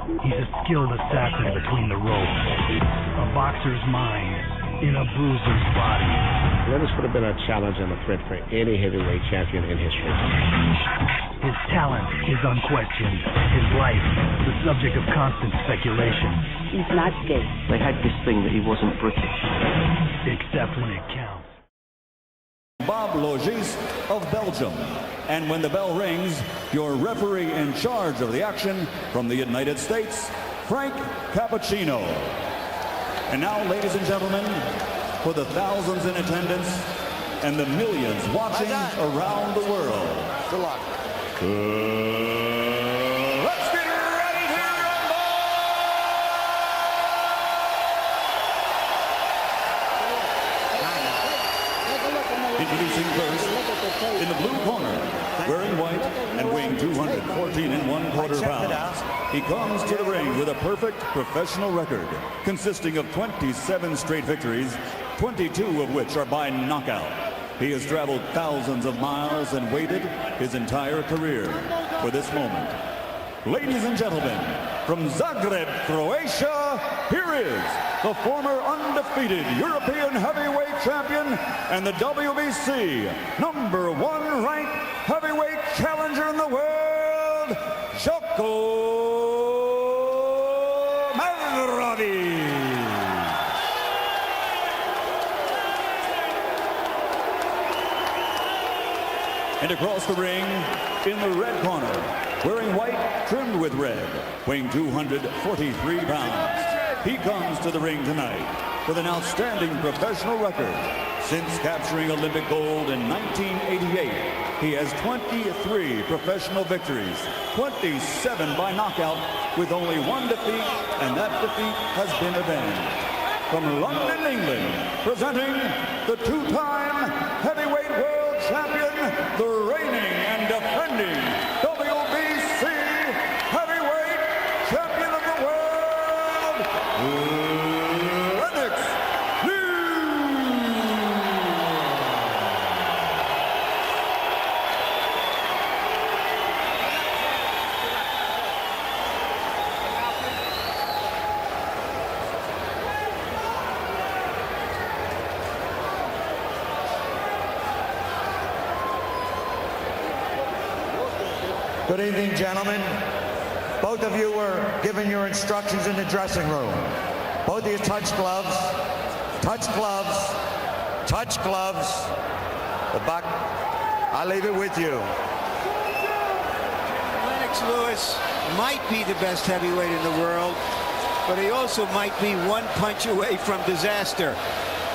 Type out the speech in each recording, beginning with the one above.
He's a skilled assassin between the ropes. A boxer's mind in a bruiser's body. This would have been a challenge and a threat for any heavyweight champion in history. His talent is unquestioned. His life, the subject of constant speculation. He's not gay. They had this thing that he wasn't British. Except when it counts. Bob Logis of Belgium. And when the bell rings, your referee in charge of the action from the United States, Frank Cappuccino. And now, ladies and gentlemen, for the thousands in attendance and the millions watching around the world. Good luck. Let's get ready to rumble! Introducing first, in the blue corner, wearing white and weighing 214 1/4 pounds. He comes to the ring with a perfect professional record, consisting of 27 straight victories, 22 of which are by knockout. He has traveled thousands of miles and waited his entire career for this moment. Ladies and gentlemen, from Zagreb, Croatia, here is the former undefeated European heavyweight champion and the WBC #1 ranked heavyweight challenger in the world, Zeljko Mavrovic. And across the ring, in the red corner, wearing white trimmed with red, weighing 243 pounds. He comes to the ring tonight with an outstanding professional record. Since capturing Olympic gold in 1988, he has 23 professional victories, 27 by knockout, with only one defeat, and that defeat has been avenged. From London, England, presenting the two-time heavyweight world champion, the reigning and defending WBC heavyweight champion of the world, Lennox Lewis. Good evening, gentlemen. Both of you were given your instructions in the dressing room. Both of you touch gloves, touch gloves, touch gloves. The buck, I leave it with you. Lennox Lewis might be the best heavyweight in the world, but he also might be one punch away from disaster.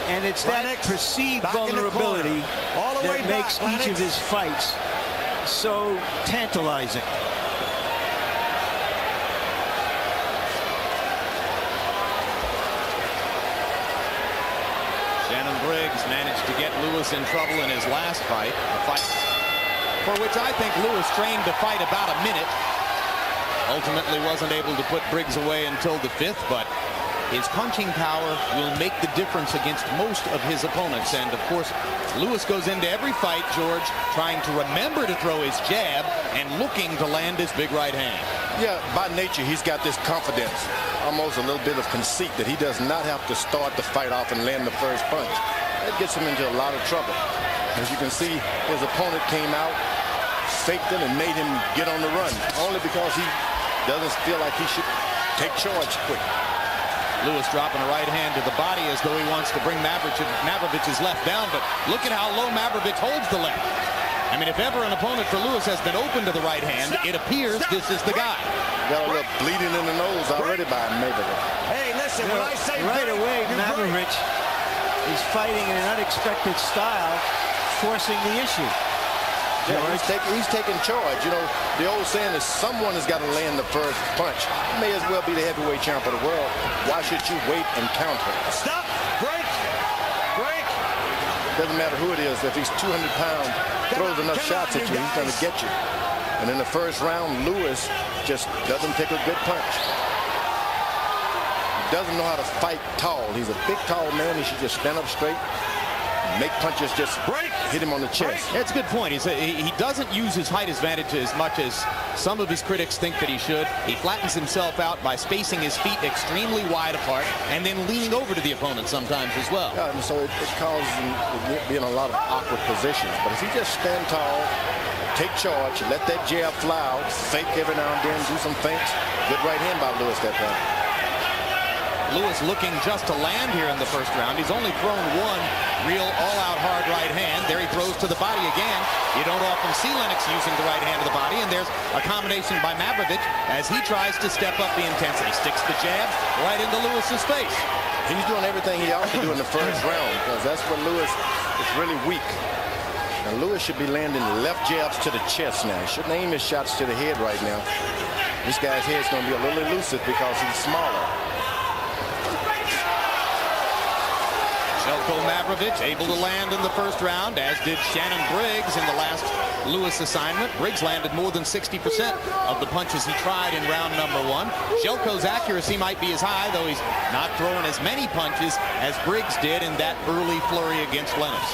And it's that perceived vulnerability that makes each of his fights so tantalizing. Shannon Briggs managed to get Lewis in trouble in his last fight, a fight for which I think Lewis trained to fight about a minute. Ultimately wasn't able to put Briggs away until the 5th, but his punching power will make the difference against most of his opponents. And, of course, Lewis goes into every fight, George, trying to remember to throw his jab and looking to land his big right hand. Yeah, by nature, he's got this confidence, almost a little bit of conceit that he does not have to start the fight off and land the first punch. That gets him into a lot of trouble. As you can see, his opponent came out, faked him, and made him get on the run, only because he doesn't feel like he should take charge quick. Lewis dropping a right hand to the body as though he wants to bring Mavrovic's left down, but look at how low Mavrovic holds the left. I mean, if ever an opponent for Lewis has been open to the right hand, it appears this is the guy. Got a little bleeding in the nose already by Mavrovic. Hey, listen, when I say right away, Mavrovic is fighting in an unexpected style, forcing the issue. Yeah, he's taking charge. You know, the old saying is someone has got to land the first punch. He may as well be the heavyweight champ of the world. Why should you wait and counter? Stop! Break! Break! Doesn't matter who it is. If he's 200 pounds, throws enough shots at you, he's going to get you. And in the first round, Lewis just doesn't take a good punch. He doesn't know how to fight tall. He's a big, tall man. He should just stand up straight, make punches just break. hit him on the chest. That's a good point. He doesn't use his height advantage as much as some of his critics think that he should. He flattens himself out by spacing his feet extremely wide apart and then leaning over to the opponent sometimes as well. Yeah, and so it causes him to be in a lot of awkward positions. But if he just stand tall, take charge, let that jab fly out, fake every now and then, do some feints. Good right hand by Lewis that time. Lewis looking just to land here in the first round. He's only thrown one real all-out hard right hand. There he throws to the body again. You don't often see Lennox using the right hand to the body, and there's a combination by Mavrovic as he tries to step up the intensity. Sticks the jab right into Lewis's face. He's doing everything he ought to do in the first round, because that's where Lewis is really weak. And Lewis should be landing left jabs to the chest now. He shouldn't aim his shots to the head right now. This guy's head's going to be a little elusive because he's smaller. Zeljko Mavrovic able to land in the first round, as did Shannon Briggs in the last Lewis assignment. Briggs landed more than 60% of the punches he tried in round number 1. Zeljko's accuracy might be as high, though he's not throwing as many punches as Briggs did in that early flurry against Lennox.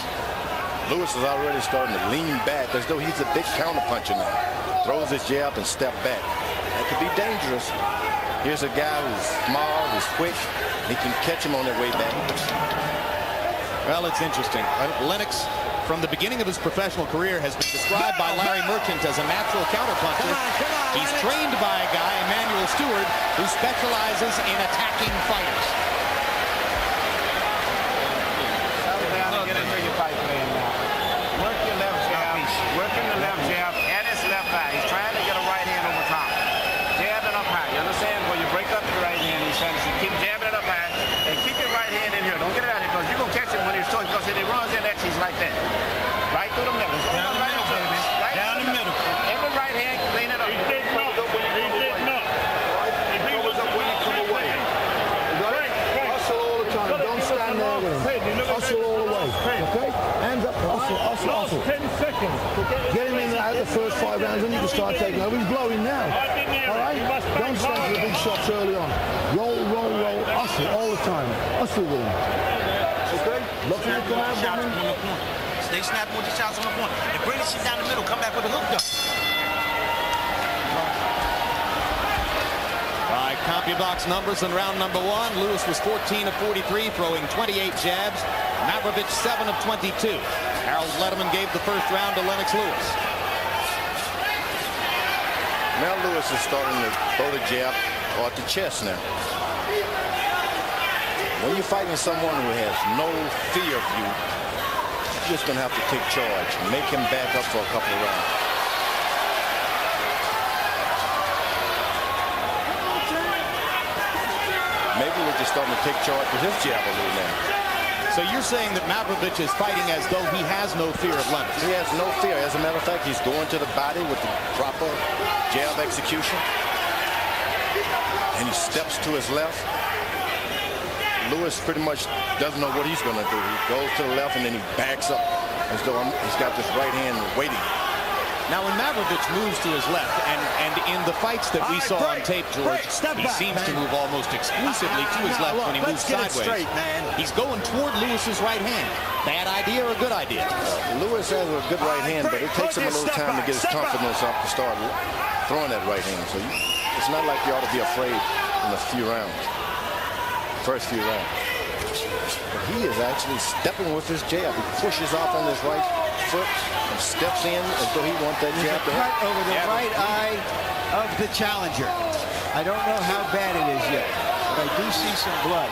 Lewis is already starting to lean back as though he's a big counterpuncher now. Throws his jab and step back. That could be dangerous. Here's a guy who's small, who's quick. He can catch him on their way back. Well, it's interesting. Lennox, from the beginning of his professional career, has been described by Larry Merchant as a natural counterpuncher. He's trained by a guy, Emmanuel Stewart, who specializes in attacking fighters. Get into your fight plan now. Work your left jab, working the left jab and his left eye. He's trying to get a right hand over top. Jabbing up high. You understand? When you break up your right hand, he's trying to keep jabbing it up high and keep your right hand in here. Don't get it out of here, because you're going to catch him when he's throwing, because if he runs in that, he's like that. Right through the middle. Down the middle, baby. Down the middle. Every right hand, clean it up. He did not. He goes up when you come away. Hustle all the time. Don't stand there with him. Hustle all the way. Okay? Hands up. Hustle. 10 seconds. Get him in there at the first 5 rounds, and you can start taking over. He's blowing now. All right? Don't stand for the big shots early on. Roll. Hustle all the time. Hustle with him. Okay? Look at the ground. Stay snapping with your shots on the point. And bring the shit down the middle. Come back with a hook though. By CompuBox numbers in round number 1, Lewis was 14 of 43, throwing 28 jabs. Mavrovic 7 of 22. Harold Letterman gave the first round to Lennox Lewis. Now Lewis is starting to throw the jab toward the chest now. When you're fighting someone who has no fear of you, you're just going to have to take charge. Make him back up for a couple of rounds. Maybe we're just starting to take charge with his jab a little now. So you're saying that Mavrovic is fighting as though he has no fear of Lennox? He has no fear. As a matter of fact, he's going to the body with the proper jab execution. And he steps to his left. Lewis pretty much doesn't know what he's going to do. He goes to the left and then he backs up as though he's got this right hand waiting. Now, when Mavrovic moves to his left, and in the fights that we saw on tape, George, he seems to move almost exclusively to his left when he moves sideways. He's going toward Lewis's right hand. Bad idea or a good idea? Lewis has a good right hand, but it takes him a little time to get his confidence up to start throwing that right hand. So it's not like you ought to be afraid in the first few rounds. But he is actually stepping with his jab. He pushes off on his right foot and steps in as though he wants that jab to hit. Over the right eye of the challenger. I don't know how bad it is yet, but I do see some blood.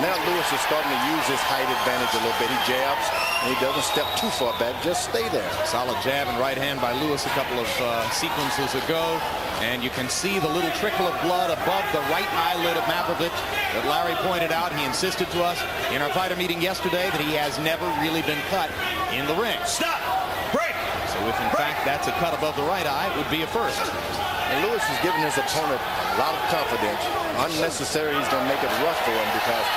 Now Lewis is starting to use his height advantage a little bit. He jabs and he doesn't step too far back. Just stay there. Solid jab and right hand by Lewis a couple of sequences ago. And you can see the little trickle of blood above the right eyelid of Mavrovic that Larry pointed out. He insisted to us in our fighter meeting yesterday that he has never really been cut in the ring. Stop! Break! So if in fact that's a cut above the right eye, it would be a first. And Lewis is giving his opponent a lot of confidence. Unnecessary, he's going to make it rough for him because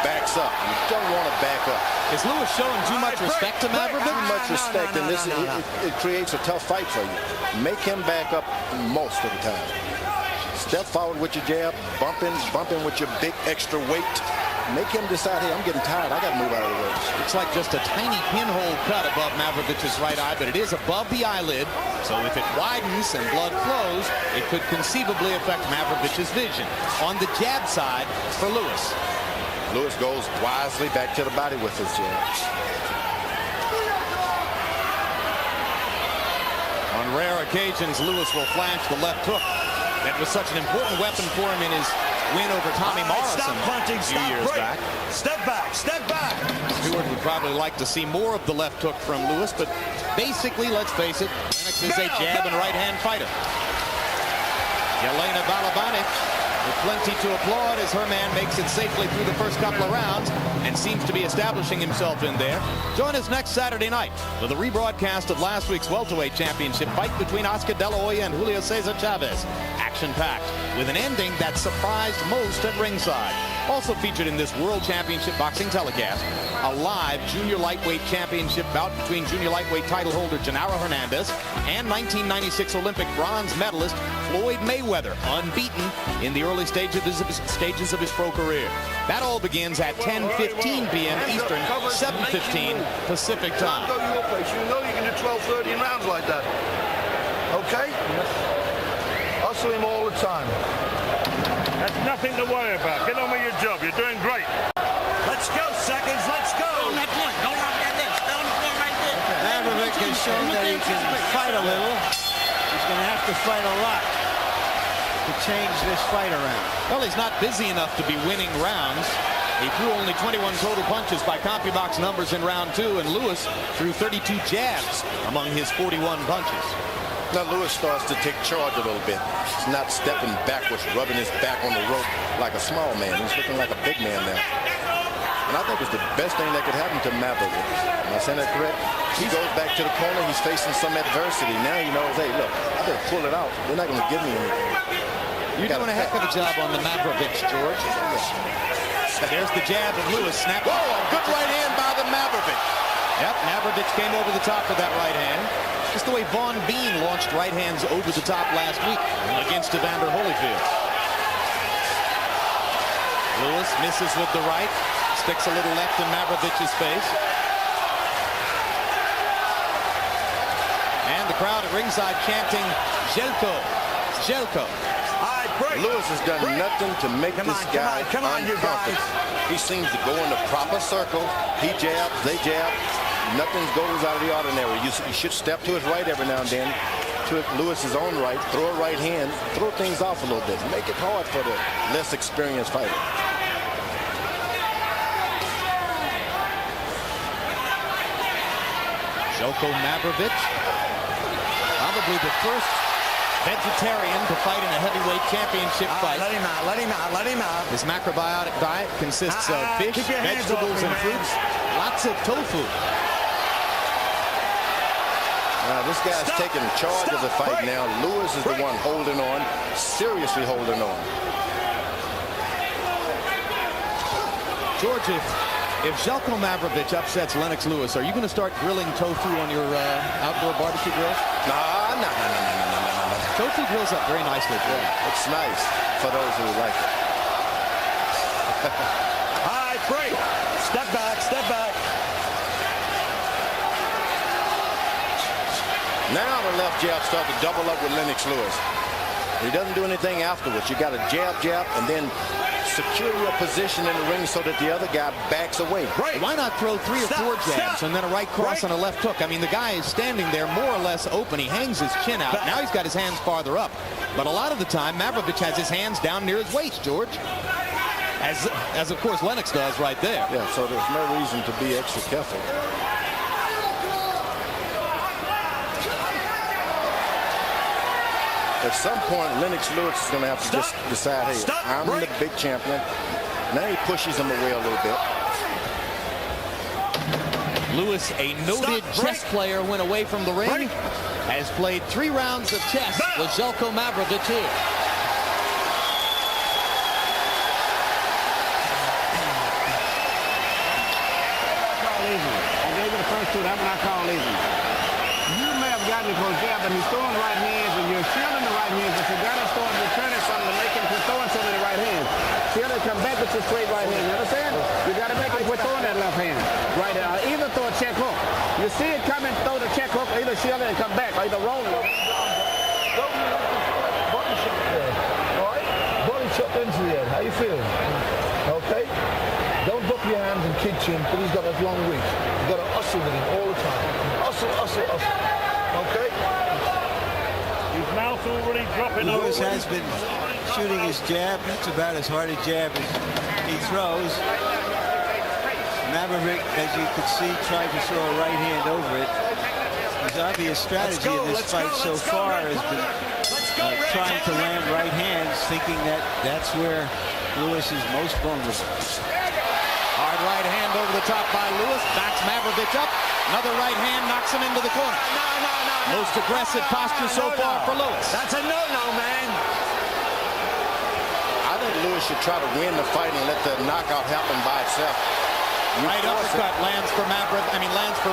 backs up. You don't want to back up. Is Lewis showing too much respect to Mavrovic? Too much respect, and this it creates a tough fight for you. Make him back up most of the time. Step forward with your jab, bumping with your big extra weight, Make him decide, hey, I'm getting tired. I got to move out of the way. It's like just a tiny pinhole cut above Mavrovic's right eye, but it is above the eyelid. So if it widens and blood flows, it could conceivably affect Mavrovic's vision. On the jab side for Lewis. Lewis goes wisely back to the body with his jab. On rare occasions, Lewis will flash the left hook. That was such an important weapon for him in his win over Tommy Morrison a few years back. Step back, step back. Stewart would probably like to see more of the left hook from Lewis, but basically, let's face it, Lennox is a jab and right-hand fighter. Jelena Balabanic with plenty to applaud as her man makes it safely through the first couple of rounds and seems to be establishing himself in there. Join us next Saturday night for the rebroadcast of last week's welterweight championship fight between Oscar De La Hoya and Julio Cesar Chavez. Action-packed with an ending that surprised most at ringside. Also featured in this World Championship boxing telecast, a live junior lightweight championship bout between junior lightweight title holder Genaro Hernandez and 1996 Olympic bronze medalist Floyd Mayweather, unbeaten in the early stages of his pro career. That all begins at 10:15 p.m. Eastern, 7:15 Pacific time. Go your place. You know you can do 12, 13 rounds like that. Okay? Hustle him all the time. That's nothing to worry about. Get on with your job. You're doing great. Let's go, seconds. Let's go. On that point. Don't rock that there. Stay on the floor right there. Mavrovic has shown that he can fight a little. He's going to have to fight a lot to change this fight around. Well, he's not busy enough to be winning rounds. He threw only 21 total punches by CompuBox numbers in round 2, and Lewis threw 32 jabs among his 41 punches. Now Lewis starts to take charge a little bit. He's not stepping backwards, rubbing his back on the rope like a small man. He's looking like a big man now. And I think it's the best thing that could happen to Mavrovic. Am I saying that correct? He goes back to the corner. He's facing some adversity. Now he knows, hey, look, I better pull it out. They're not going to give me anything. You're doing a heck of a job on the Mavrovic, George. There's the jab of Lewis. Snap. Whoa, good right hand by the Mavrovic. Yep, Mavrovic came over the top with that right hand. Just the way Vaughn Bean launched right hands over the top last week against Evander Holyfield. Lewis misses with the right, sticks a little left in Mavrovic's face. And the crowd at ringside chanting, Zeljko, Zeljko. Lewis has done nothing to make this guy uncomfortable. He seems to go in the proper circle. He jabs, they jab. Nothing goes out of the ordinary. You should step to his right every now and then. To Lewis's own right, throw a right hand, throw things off a little bit. Make it hard for the less experienced fighter. Zeljko Mavrovic, probably the first vegetarian to fight in a heavyweight championship fight. Let him out, let him out, let him out. His macrobiotic diet consists of fish, vegetables, and fruits. Lots of tofu. This guy's taking charge of the fight now. Lewis is the one holding on, seriously holding on. George, if Zeljko Mavrovic upsets Lennox Lewis, are you going to start grilling tofu on your outdoor barbecue grills? No. Tofu grills up very nicely. Yeah, it's nice for those who like it. All right, break. Step back, step back. Now the left jab starts to double up with Lennox Lewis. He doesn't do anything afterwards. You got a jab, and then secure your position in the ring so that the other guy backs away. Right. Why not throw 3 or 4 jabs and then a right cross and a left hook? I mean, the guy is standing there more or less open. He hangs his chin out. Now he's got his hands farther up. But a lot of the time, Mavrovic has his hands down near his waist, George. As of course, Lennox does right there. Yeah, so there's no reason to be extra careful. At some point, Lennox Lewis is going to have to just decide, hey, I'm the big champion. Now he pushes him away a little bit. Lewis, a noted chess player, went away from the ring. Has played 3 rounds of chess with Zeljko Mavrovic here. I gave you the first 2. That one I call easy. You may have gotten it for a jab but he's throwing right hands, and you're shielding the right hands, but you got to start returning something to make him quit throwing so many right hands. Shield it, come back with your straight right hand. You understand? You got to make him quit throwing that left hand. Right, either throw a check hook. You see it coming, throw the check hook, or either shield it and come back, or either roll it. Body shot there. All right? Body shot into the head. How you feeling? Okay? Don't drop your hands and kick him because he's got that long reach. You've got to hustle with him all the time. Hustle, hustle, hustle. Okay? His mouth already dropping. Lewis has been shooting his jab. That's about as hard a jab as he throws. Mavrovic, as you could see, tried to throw a right hand over it. His obvious strategy in this fight so far has been trying to land right hands, thinking that that's where Lewis is most vulnerable. Hard right hand over the top by Lewis. Knocks Mavrovic up. Another right hand knocks him into the corner. No. Most aggressive posture so far for Lewis. That's a no-no, man. I think Lewis should try to win the fight and let the knockout happen by itself. Right uppercut lands for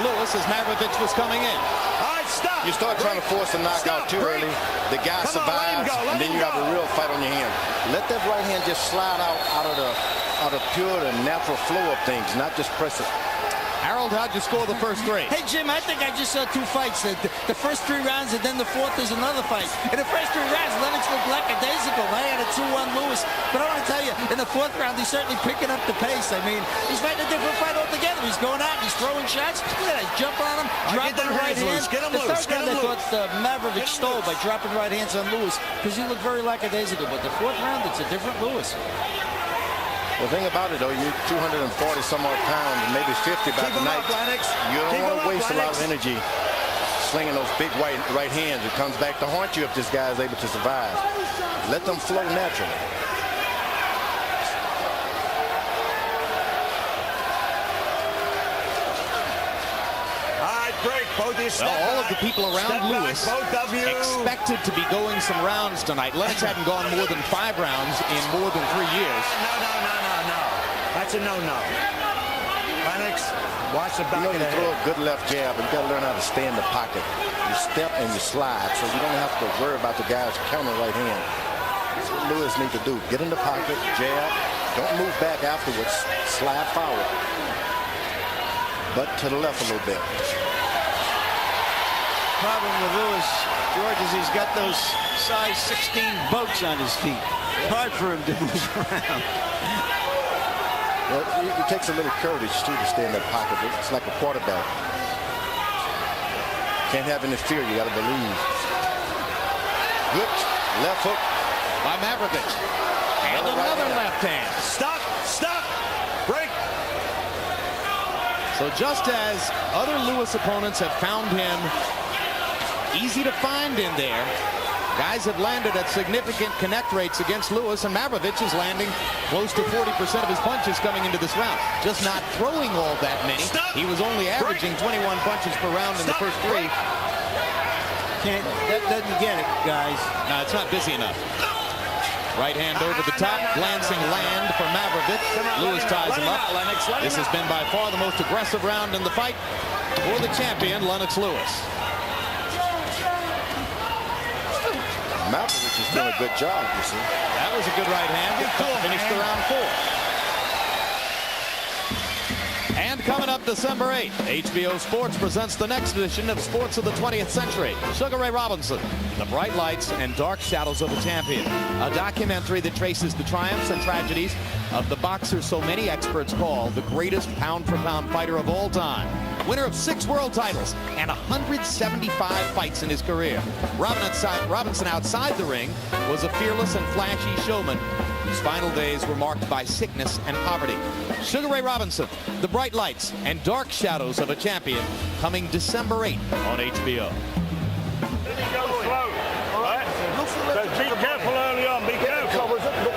Lewis as Mavrovic was coming in. All right, stop. You start trying to force a knockout too early, the guy survives, and then you have a real fight on your hand. Let that right hand just slide out of the pure and natural flow of things, not just press it. Harold, how'd you score the first three? Hey, Jim, I think I just saw two fights. The first 3 rounds, and then the fourth is another fight. In the first 3 rounds, Lennox looked lackadaisical. I had a 2-1 Lewis. But I want to tell you, in the fourth round, he's certainly picking up the pace. I mean, he's fighting a different fight altogether. He's going out, he's throwing shots. Look at that, he's jumping on him, dropping the right hand. The third round, I thought Mavrovic stole by dropping right hands on Lewis because he looked very lackadaisical. But the fourth round, it's a different Lewis. The thing about it, though, you're 240 some odd pounds, maybe 50 by tonight. You don't want to waste a lot of energy slinging those big right hands. It comes back to haunt you if this guy is able to survive. Let them flow naturally. All of the people around Lewis expected to be going some rounds tonight. Lennox hadn't gone more than 5 rounds in more than 3 years. No. That's a no-no. Lennox, watch the back of the head. You throw a good left jab, and you got to learn how to stay in the pocket. You step and you slide, so you don't have to worry about the guy's counter right hand. That's what Lewis needs to do. Get in the pocket, jab. Don't move back afterwards. Slide forward. But to the left a little bit. Problem with Lewis, George, is he's got those size 16 boats on his feet. Hard for him to move around. Well, it takes a little courage, too, to stay in that pocket. It's like a quarterback. Can't have any fear. You got to believe. Good left hook by Mavrovic. And another left hand. Stop. Break. So just as other Lewis opponents have found him easy to find in there, guys have landed at significant connect rates against Lewis, and Mavrovic is landing close to 40% of his punches coming into this round. Just not throwing all that many. He was only averaging 21 punches per round in the first 3. That doesn't get it, guys. No, it's not busy enough. Right hand over the top, glancing land for Mavrovic. Lewis ties him up. This has been by far the most aggressive round in the fight for the champion, Lennox Lewis. Mavrovic is doing a good job, you see. That was a good right hand. Finished the round 4. And coming up December 8th, HBO Sports presents the next edition of Sports of the 20th Century. Sugar Ray Robinson, The Bright Lights and Dark Shadows of a Champion. A documentary that traces the triumphs and tragedies of the boxer so many experts call the greatest pound-for-pound fighter of all time. Winner of 6 world titles and 175 fights in his career. Robinson outside the ring was a fearless and flashy showman whose final days were marked by sickness and poverty. Sugar Ray Robinson, The Bright Lights and Dark Shadows of a Champion, coming December 8th on HBO. Go slow, right? So be careful early on, be careful. Lift up the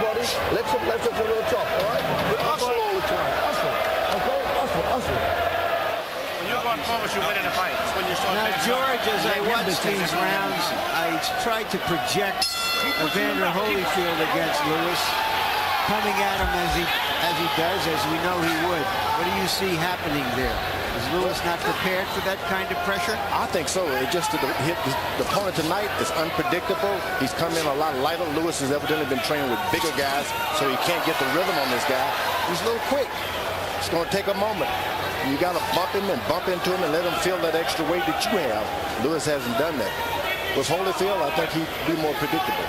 body, lift up to the top, all right? But hustle all the time, hustle. Okay, hustle. When you're going forward, you win in a fight. That's when you start. Now, George, as I watch these rounds, I tried to project Evander Holyfield against Lewis. coming at him as he does, as we know he would. What do you see happening there? Is Lewis not prepared for that kind of pressure? I think so. It just the opponent tonight is unpredictable. He's come in a lot lighter. Lewis has evidently been training with bigger guys, so he can't get the rhythm on this guy. He's a little quick. It's going to take a moment. You got to bump him and bump into him and let him feel that extra weight that you have. Lewis hasn't done that. With Holyfield, I think he'd be more predictable.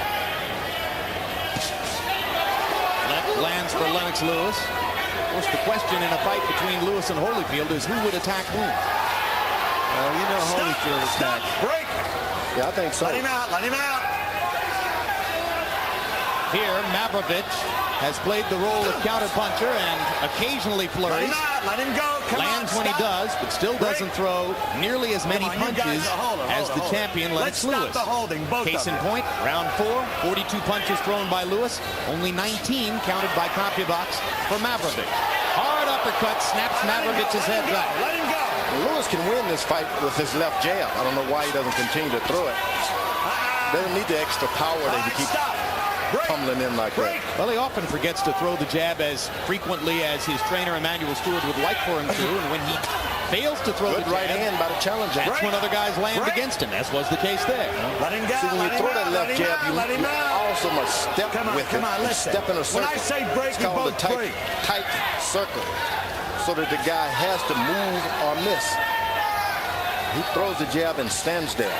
Left lands for Lennox Lewis. Of course, the question in a fight between Lewis and Holyfield is who would attack whom. Well, you know Holyfield attacks. Break. Yeah, I think so. Let him out. Let him out. Here, Mavrovic has played the role of counterpuncher and occasionally flurries. Let him go. Come Lands on, when he does, but still doesn't throw nearly as many punches as the champion Lennox Lewis. Case in point, round 4, 42 punches thrown by Lewis, only 19 counted by Kopybox for Mavrovic. Hard uppercut snaps Mavrovic's head back. Let him go. Lewis can win this fight with his left jab. I don't know why he doesn't continue to throw it. Doesn't need the extra power that he keeps tumbling in like that. Well, he often forgets to throw the jab as frequently as his trainer Emmanuel Stewart would like for him to, and when he fails to throw the right jab, hand by the challenger. That's when other guys land against him, as was the case there. Let him go. See, when you throw that left jab, you also must step with it. Listen. Step in a circle. When I say break, it's called a tight circle, so that the guy has to move or miss. He throws the jab and stands there.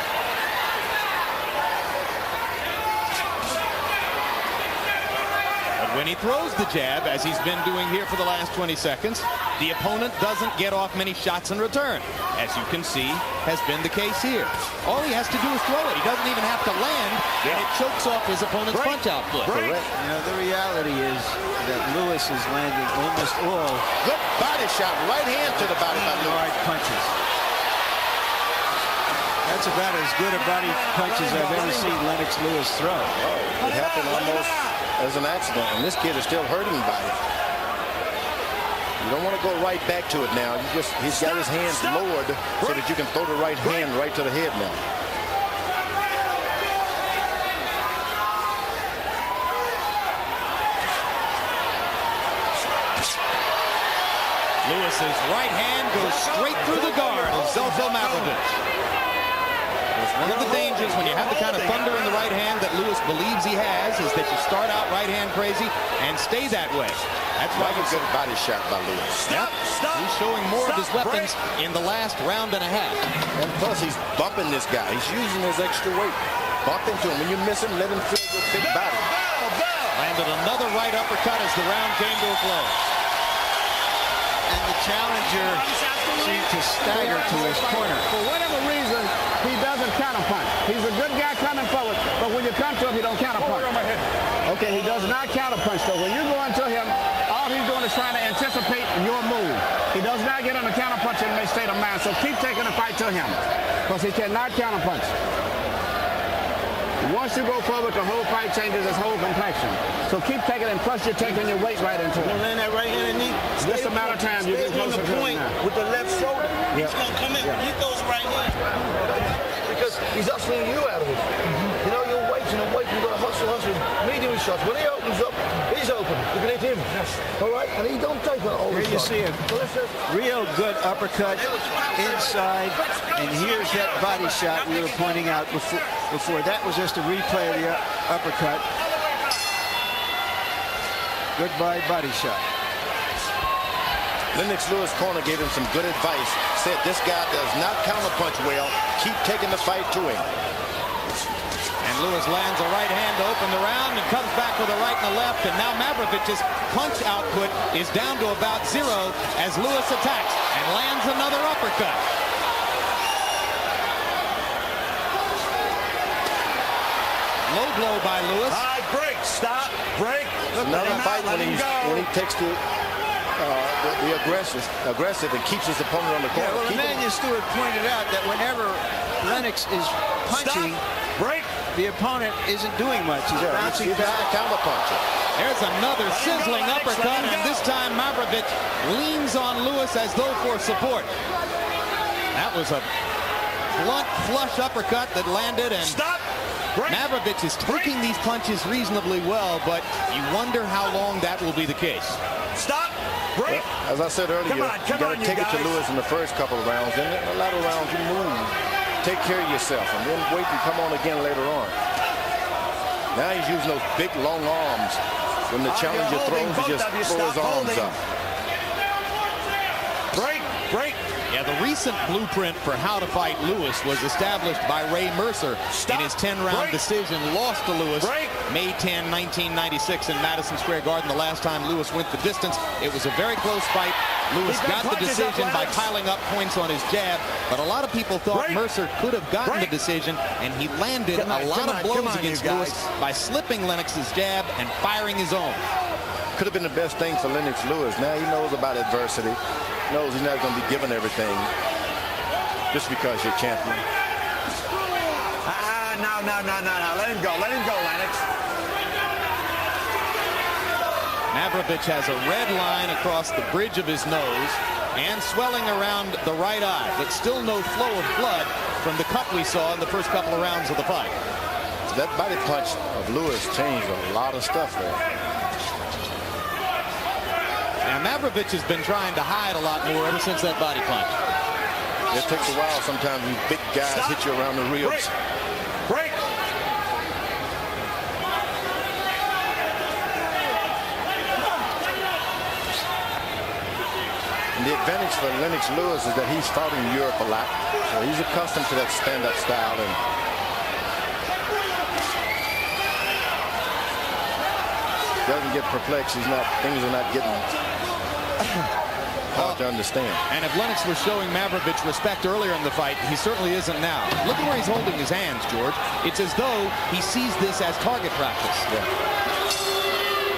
When he throws the jab, as he's been doing here for the last 20 seconds, the opponent doesn't get off many shots in return. As you can see, has been the case here. All he has to do is throw it. He doesn't even have to land, and it chokes off his opponent's punch-out foot. You know, the reality is that Lewis is landing almost all good body shot, right hand to the body by hard punches. That's about as good a body punch as I've ever seen Lennox Lewis throw. It happened almost as an accident, and this kid is still hurting by it. You don't want to go right back to it now. He's got his hands lowered so that you can throw the right hand right to the head now. Lewis's right hand goes straight through the guard of Zeljko Mavrovic. One of the dangers when you have the kind of thunder in the right hand that Lewis believes he has is that you start out right hand crazy and stay that way. That's why you get a body shot by Lewis. Yep. He's showing more of his weapons in the last round and a half. And plus he's bumping this guy. He's using his extra weight. Bump into him. When you miss him, let him feel your big body. Landed another right uppercut as the round came to a close. And the challenger seemed to stagger to his corner. For whatever reason, he doesn't counterpunch. He's a good guy coming forward, but when you come to him, he don't counterpunch. Okay, he does not counterpunch, though. When you go into him, all he's doing is trying to anticipate your move. He does not get on the counterpunch in a state of mind, so keep taking the fight to him, because he cannot counterpunch. Once you go forward, the whole fight changes its whole complexion. So keep taking it, and plus you're taking your weight right into it. Land that right hand and knee. Just a matter of time you get closer to him now. With the left shoulder. He's going to come in. He throws right hand. Because he's hustling you out of it. You know, you're waiting and waiting. You've got to hustle. Medium shots. When he opens up, he's open. You can hit him. All right? And he don't take all the shots. Here you see a real good uppercut inside. And here's that body shot we were pointing out before. That was just a replay of the uppercut. Goodbye body shot. Lennox Lewis' corner gave him some good advice. Said this guy does not counterpunch well. Keep taking the fight to him. And Lewis lands a right hand to open the round and comes back with a right and a left. And now Mavrovic's punch output is down to about 0 as Lewis attacks and lands another uppercut. Low blow by Lewis. High break. Stop. Break. Another fight when he takes the aggressive and keeps his opponent on the corner. Yeah, well, Emmanuel Stewart pointed out that whenever Lennox is punching, the opponent isn't doing much. He's bouncing back. Counterpuncher. There's another sizzling uppercut, and this time Mavrovic leans on Lewis as though for support. That was a blunt, flush uppercut that landed, and Mavrovic is taking these punches reasonably well, but you wonder how long that will be the case. Stop. Break. Well, as I said earlier, you got to take it to Lewis in the first couple of rounds. Then a lot of rounds you move. Take care of yourself, and then wait and come on again later on. Now he's using those big, long arms. When the challenger throws, he just throws his arms up. Break, break. Yeah, the recent blueprint for how to fight Lewis was established by Ray Mercer in his 10-round decision. Lost to Lewis May 10, 1996 in Madison Square Garden. The last time Lewis went the distance. It was a very close fight. Lewis got the decision by piling up points on his jab, but a lot of people thought Mercer could have gotten the decision, and he landed a lot of blows against Lewis by slipping Lennox's jab and firing his own. Could have been the best thing for Lennox Lewis. Now he knows about adversity. Knows he's not going to be given everything just because you're champion. No. Let him go, Lennox. Mavrovic has a red line across the bridge of his nose and swelling around the right eye, but still no flow of blood from the cut we saw in the first couple of rounds of the fight. That body punch of Lewis changed a lot of stuff there. Now, Mavrovic has been trying to hide a lot more ever since that body punch. It takes a while sometimes when big guys hit you around the ribs. Break. And the advantage for Lennox Lewis is that he's fought in Europe a lot. So he's accustomed to that stand-up style. And doesn't get perplexed. Things are not getting hard to understand. And if Lennox was showing Mavrovic respect earlier in the fight, he certainly isn't now. Look at where he's holding his hands, George. It's as though he sees this as target practice.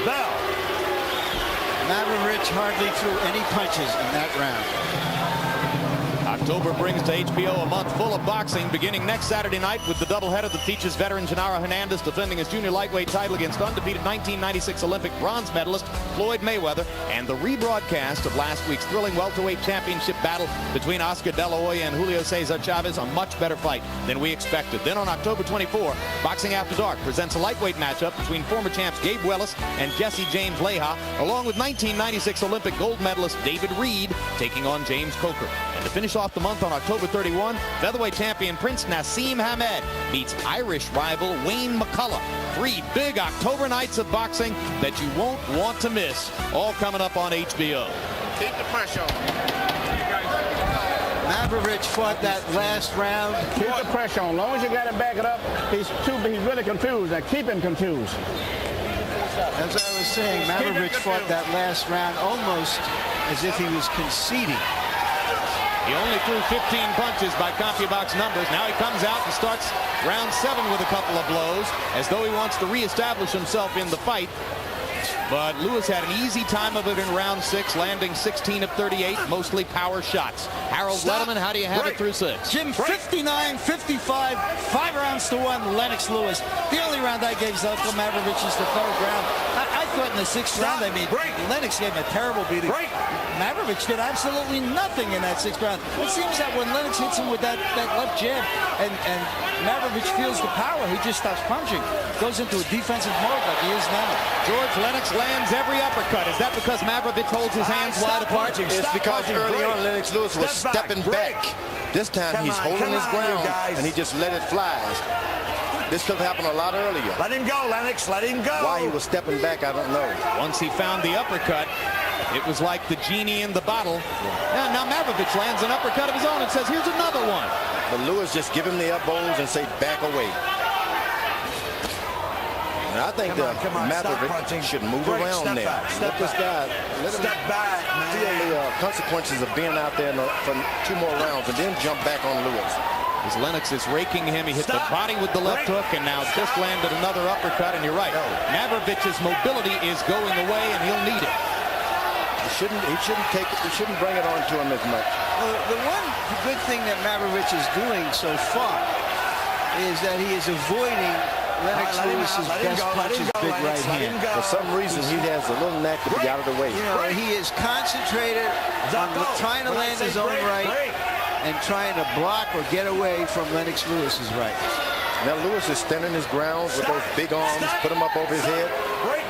Now, Mavrovic hardly threw any punches in that round. October brings to HBO a month full of boxing, beginning next Saturday night with the doubleheader that features veteran Genaro Hernandez defending his junior lightweight title against undefeated 1996 Olympic bronze medalist Floyd Mayweather, and the rebroadcast of last week's thrilling welterweight championship battle between Oscar De La Hoya and Julio Cesar Chavez, a much better fight than we expected. Then on October 24, Boxing After Dark presents a lightweight matchup between former champs Gabe Wellis and Jesse James Leija, along with 1996 Olympic gold medalist David Reed taking on James Coker. And to finish off the month on October 31, featherweight champion Prince Nassim Hamed beats Irish rival Wayne McCullough. 3 big October nights of boxing that you won't want to miss, all coming up on HBO. Keep the pressure on. Mavrovic fought that last round. Keep the pressure on. As long as you got to back it up, he's really confused. Now keep him confused. As I was saying, Mavrovic fought that last round almost as if he was conceding. He only threw 15 punches by CompuBox numbers. Now he comes out and starts round 7 with a couple of blows, as though he wants to reestablish himself in the fight. But Lewis had an easy time of it in round 6, landing 16 of 38, mostly power shots. Harold Letterman, how do you have it through 6? Jim, 59-55, 5 rounds to 1, Lennox Lewis. The only round I gave Zeljko Mavrovic is the 3rd round. I thought in the 6th round, Lennox gave him a terrible beating. Mavrovic did absolutely nothing in that 6th round. It seems that when Lennox hits him with that left jab and Mavrovic feels the power, he just stops punching. Goes into a defensive mode like he is now. George, Lennox lands every uppercut. Is that because Mavrovic holds his hands wide apart? It's because early on Lennox Lewis was stepping back. This time he's holding his ground and he just let it fly. This could have happened a lot earlier. Let him go, Lennox. Let him go. Why he was stepping back, I don't know. Once he found the uppercut, it was like the genie in the bottle. And now Mavrovic lands an uppercut of his own and says, here's another one. But Lewis just give him the elbows and say, back away. And I think Mavrovic should move around there. Let this guy, let him feel the consequences of being out there for 2 more rounds and then jump back on Lewis. As Lennox is raking him, he hit the body with the left hook and now just landed another uppercut. And you're right, Mavrovic's mobility is going away and he'll need it. He shouldn't bring it on to him as much. Well, the one good thing that Mavrovic is doing so far is that he is avoiding Lennox Lewis's best punch, his big right hand. For some reason, he has a little knack to be out of the way. You know, he is concentrated on trying to land his own right and trying to block or get away from Lennox Lewis's right. Now Lewis is standing his ground with those big arms, put him up over his head.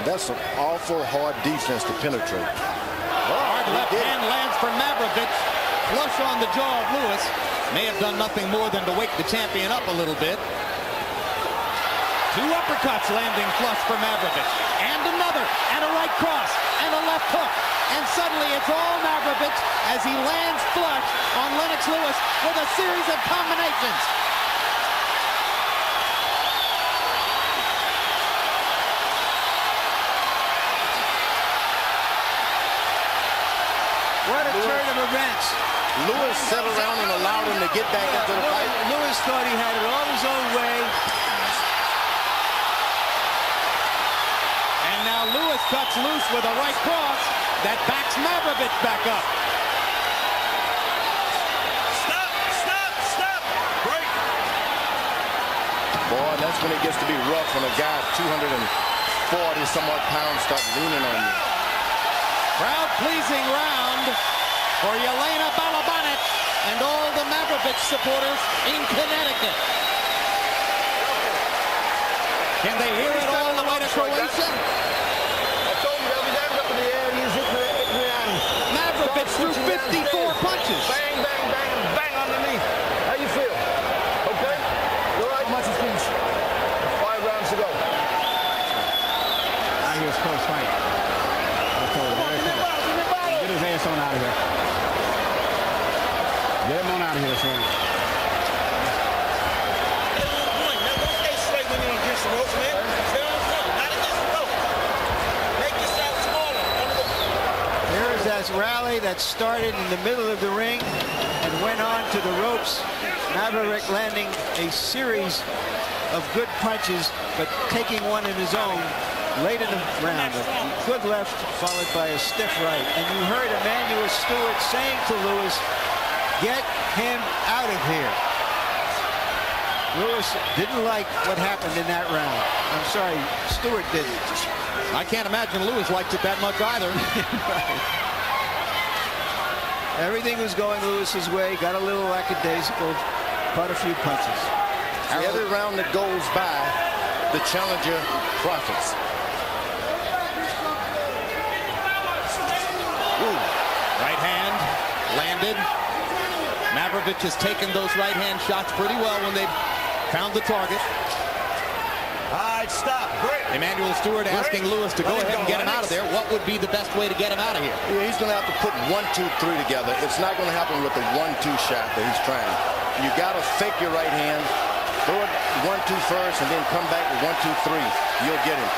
That's some awful hard defense to penetrate. Hard left hand lands for Mavrovic. Flush on the jaw of Lewis. May have done nothing more than to wake the champion up a little bit. 2 uppercuts landing flush for Mavrovic. And another, and a right cross, and a left hook. And suddenly it's all Mavrovic as he lands flush on Lennox Lewis with a series of combinations. What a turn of events. Lewis sat around and allowed him to get back into the fight. Lewis thought he had it all his own way. And now Lewis cuts loose with a right cross that backs Mavrovic back up. Stop. Break. Boy, that's when it gets to be rough when a guy 240 some odd pounds starts leaning on you. Crowd-pleasing round for Jelena Balabanec and all the Mavrovic supporters in Connecticut. Can they hear it all the way to Croatia? Mavrovic threw 54 punches. Bang, bang, bang, and bang underneath. How you feel? Okay? You all right? How much is finished? 5 rounds to go. He was close fight. Get his ass on out of here. Get him on out of here, son. Don't stay straight when you're against the ropes, man. Stay on the front, not against the ropes. Make yourself smaller. Here's that rally that started in the middle of the ring and went on to the ropes. Mavrovic landing a series of good punches, but taking one in his own late in the round. A good left followed by a stiff right. And you heard Emanuel Stewart saying to Lewis, get him out of here. Lewis didn't like what happened in that round. I'm sorry, Stewart didn't. I can't imagine Lewis liked it that much either. Right. Everything was going Lewis's way, got a little lackadaisical, caught a few punches. Every round that goes by, the challenger profits. Right hand landed. Mavrovic has taken those right hand shots pretty well when they've found the target. All right, stop. Great. Emanuel Stewart asking Lewis to go ahead and get him out of there. What would be the best way to get him out of here? Yeah, he's going to have to put 1, 2, 3 together. It's not going to happen with the 1-2 shot that he's trying. You got to fake your right hand, throw it 1-2 first, and then come back with 1, 2, 3. You'll get him.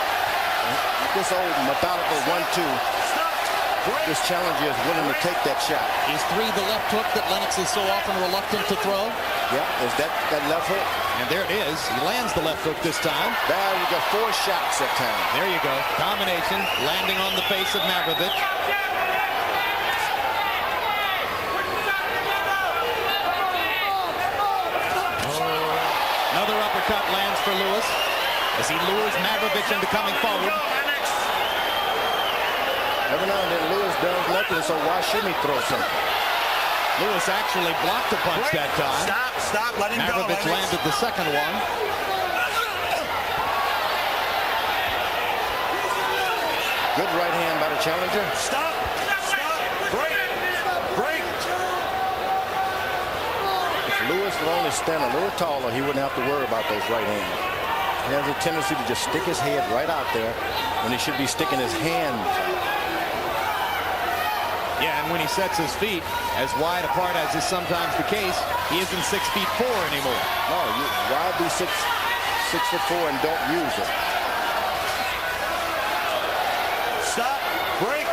This old methodical 1-2. This challenger is willing to take that shot. Is 3 the left hook that Lennox is so often reluctant to throw? Yeah, is that left hook? And there it is. He lands the left hook this time. There, you got 4 shots that time. There you go. Combination landing on the face of Mavrovic. Another uppercut lands for Lewis as he lures Mavrovic into coming forward. Every now and then Lewis does nothing, so why shouldn't he throw something? Lewis actually blocked the punch that time. Stop, let him go. Mavrovic landed the second one. Good right hand by the challenger. Stop. Break. If Lewis would only stand a little taller, he wouldn't have to worry about those right hands. He has a tendency to just stick his head right out there when he should be sticking his hand. Yeah, and when he sets his feet as wide apart as is sometimes the case, he isn't 6'4" anymore. No, why be 6'4" and don't use it? Stop. Break.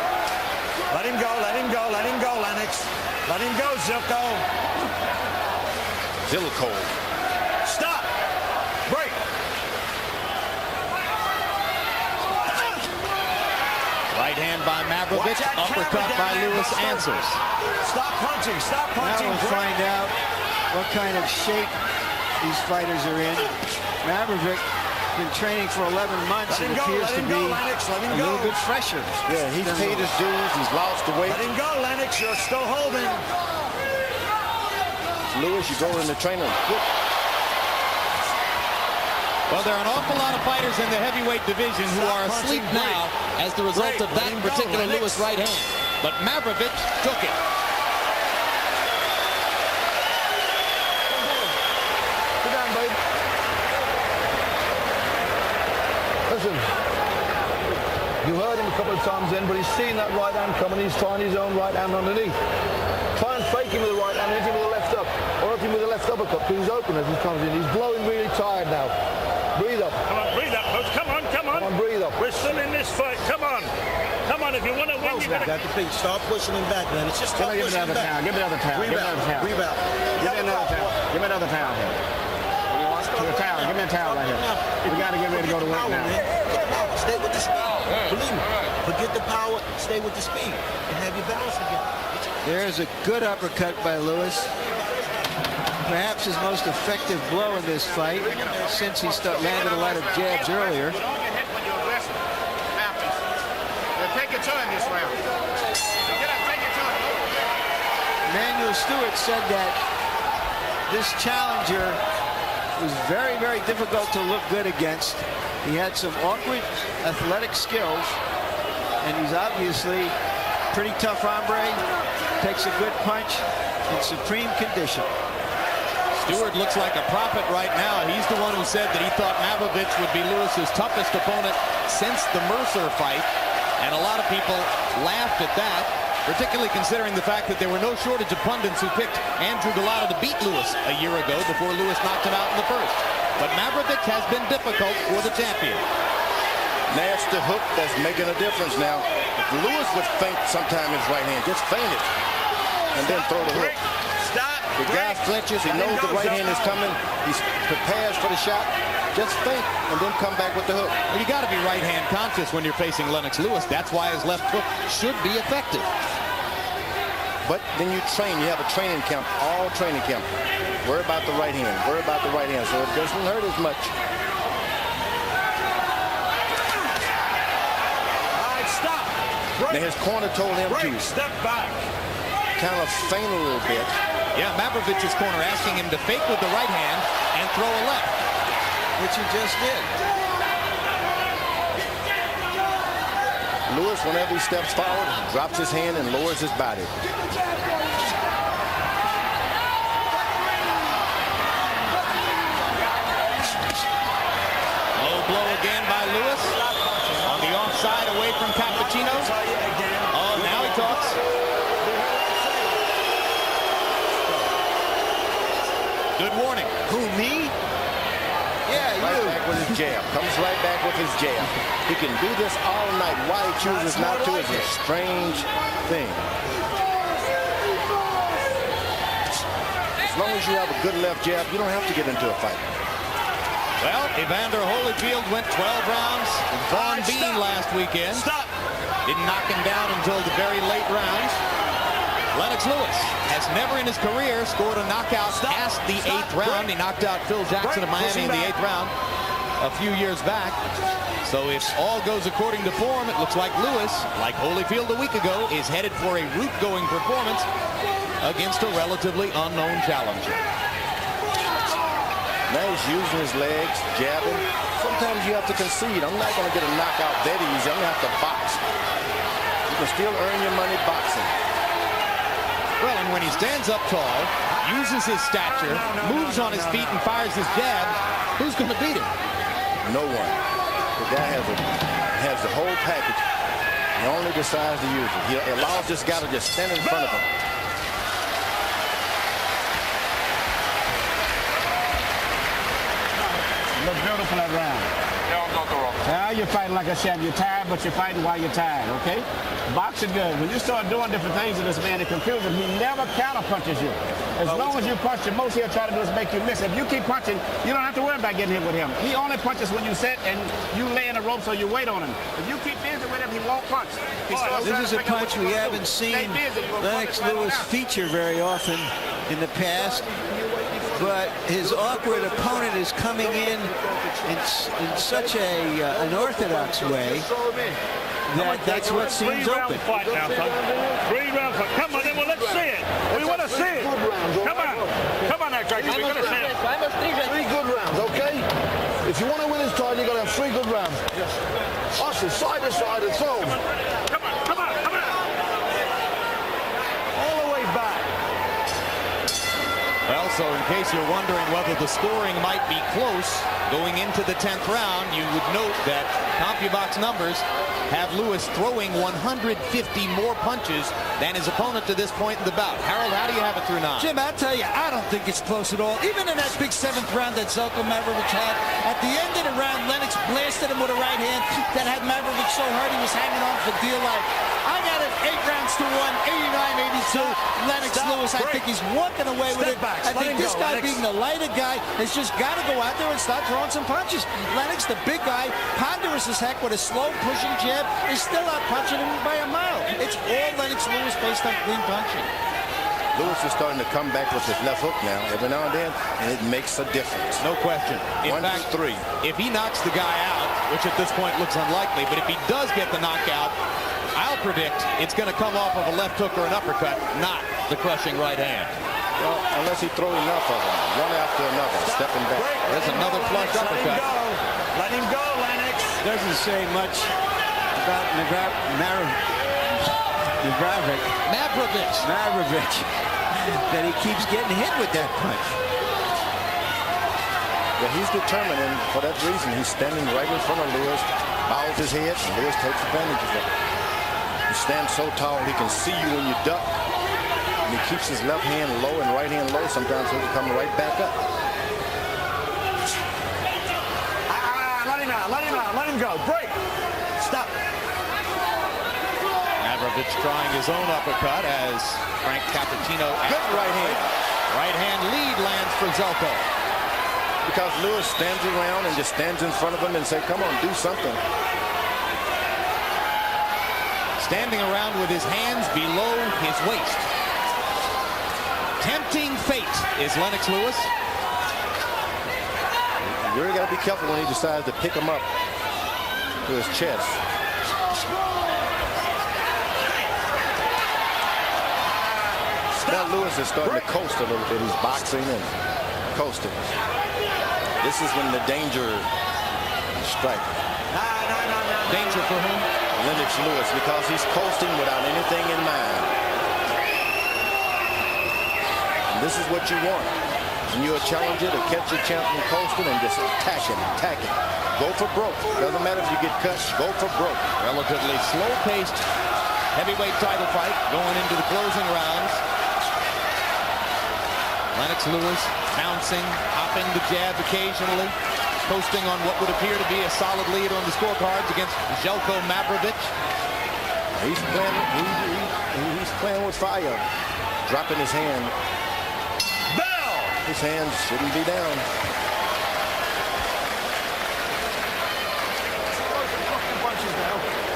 Let him go, Lennox. Let him go, Zeljko. Zeljko. Stop. Break. Right hand by Mavrovic, uppercut by Lewis answers. Stop punching. Now we'll find out what kind of shape these fighters are in. Mavrovic been training for 11 months and appears to be a little bit fresher. Yeah, he's paid his dues. He's lost the weight. Let him go, Lennox. You're still holding. Lewis, you go in the training. Well, there are an awful lot of fighters in the heavyweight division who are asleep now as the result of that particular Lewis right hand. But Mavrovic took it. Sit down, babe. Listen, you heard him a couple of times then, but he's seen that right hand coming. He's trying his own right hand underneath. Try and fake him with the right hand, hit him with the left up, or hit him with the left uppercut, because he's open as he comes in. He's blowing really tired now. Breathe up. Come on, breathe up, folks. Come on, come on. Come on, breathe up. We're still in this fight. Come on. Come on, if you want to win, you got to beat. Start pushing him back, man. It's just Give me another towel. Give me another towel. Give me another towel. Rebound. Give me another towel. Give me another towel here. The towel. Give me a towel right here. We got to get ready to go to work now. Stay with the speed. Believe me. Forget the power. Stay with the speed. And have your balance again. There's a good uppercut by Lewis. Perhaps his most effective blow in this fight since he landed a lot of jabs earlier. Don't get hit when you're aggressive. Take your turn this round. Get up, take your turn. Emanuel Stewart said that this challenger was very, very difficult to look good against. He had some awkward athletic skills, and he's obviously pretty tough hombre, takes a good punch in supreme condition. Stewart looks like a prophet right now. He's the one who said that he thought Mavrovic would be Lewis's toughest opponent since the Mercer fight. And a lot of people laughed at that, particularly considering the fact that there were no shortage of pundits who picked Andrew Golota to beat Lewis a year ago before Lewis knocked him out in the first. But Mavrovic has been difficult for the champion. Nasty hook that's making a difference now. If Lewis would feint sometime his right hand, just feint it and then throw the hook. Stop. The guy flinches. He knows the right hand is coming. He prepares for the shot. Just feint and then come back with the hook. Well, you got to be right hand conscious when you're facing Lennox Lewis. That's why his left hook should be effective. But then you train. You have a training camp, all training camp. Worry about the right hand. Worry about the right hand, so it doesn't hurt as much. All right, stop. Now his corner told him to step back. Kind of feint a little bit. Yeah, Mavrovic's corner asking him to fake with the right hand and throw a left, which he just did. Lewis, whenever he steps forward, drops his hand and lowers his body. Low blow again by Lewis on the offside away from Cappuccino. Oh, now he talks. Good warning. Who, me? Yeah, right you. back with his jab. Comes right back with his jab. He can do this all night. Why he chooses not to is a strange thing. As long as you have a good left jab, you don't have to get into a fight. Well, Evander Holyfield went 12 rounds with Vaughn Bean last weekend. Didn't knock him down until the very late rounds. Lennox Lewis has never in his career scored a knockout past the 8th round. He knocked out Phil Jackson of Miami in the 8th round a few years back. So if all goes according to form, it looks like Lewis, like Holyfield a week ago, is headed for a route-going performance against a relatively unknown challenger. Now he's using his legs, jabbing. Sometimes you have to concede. I'm not going to get a knockout that easy. I'm going to have to box. You can still earn your money boxing. Well, and when he stands up tall, uses his stature, moves on his feet and fires his jab, who's going to beat him? No one. The guy has the whole package. He only decides to use it. He allows this guy to just stand in front of him. Looks beautiful that round. Now you're fighting, like I said, you're tired, but you're fighting while you're tired, okay? Boxing good. When you start doing different things to this man, it confuses him. He never counter punches you. As long as you punch him, most he'll try to do is make you miss. If you keep punching, you don't have to worry about getting hit with him. He only punches when you sit and you lay in a rope so you wait on him. If you keep busy with him, he won't punch. This is a punch we haven't seen Lennox Lewis feature very often in the past. But his awkward opponent is coming in such an orthodox way that that's what seems open. Fight now, son. 3-round fight. Come on, then, well, let's see it. We want to see it. Come on. Come on, now, Craig. We're going to see it. 3 good rounds, okay? If you want to win this title, you got to have 3 good rounds. Yes. Hustle, side to side, and throw. Come on. All the way back. Well, so in case you're wondering whether the scoring might be close going into the 10th round, you would note that CompuBox numbers have Lewis throwing 150 more punches than his opponent to this point in the bout. Harold, how do you have it through 9? Jim, I'll tell you, I don't think it's close at all. Even in that big 7th round that Zeljko Mavrovic had, at the end of the round, Lennox blasted him with a right hand that had Mavrovic so hurt he was hanging on for dear life. I got it 8 rounds to 1, 89-82. Lennox Lewis, I think he's walking away with it. I think this guy, being the lighter guy, has just got to go out there and start throwing some punches. Lennox, the big guy, ponderous as heck with a slow pushing jab, is still out punching him by a mile. It's all Lennox Lewis based on clean punching. Lewis is starting to come back with his left hook now, every now and then, and it makes a difference. No question. In 1, fact, 2, 3. If he knocks the guy out, which at this point looks unlikely, but if he does get the knockout, I'll predict it's going to come off of a left hook or an uppercut, not the crushing right hand. Well, unless he throws enough of them, one after another, stepping back. There's another flush uppercut. Let him go, Lennox. Doesn't say much about Mavrovic that he keeps getting hit with that punch. Yeah, he's determined, and for that reason, he's standing right in front of Lewis, bows his head, and Lewis takes advantage of it. He stands so tall he can see you when you duck, and he keeps his left hand low and right hand low. Sometimes he'll come right back up. Let him go. Break. Stop. Mavrovic trying his own uppercut as Frank Cappuccino. Good right hand. Right hand lead lands for Zeljko. Because Lewis stands around and just stands in front of him and say, come on, do something. Standing around with his hands below his waist. Tempting fate is Lennox Lewis. You really got to be careful when he decides to pick him up to his chest. Now Lewis is starting to coast a little bit. He's boxing and coasting. This is when the danger strikes. Danger for whom? Lennox Lewis, because he's coasting without anything in mind. And this is what you want. When you're a challenger, to catch your champion coasting and just attack him. Go for broke. Doesn't matter if you get cut, go for broke. Relatively slow-paced heavyweight title fight going into the closing rounds. Lennox Lewis bouncing, hopping the jab occasionally, posting on what would appear to be a solid lead on the scorecards against Zeljko Mavrovic. He's playing with fire, dropping his hand. Bell! His hands shouldn't be down.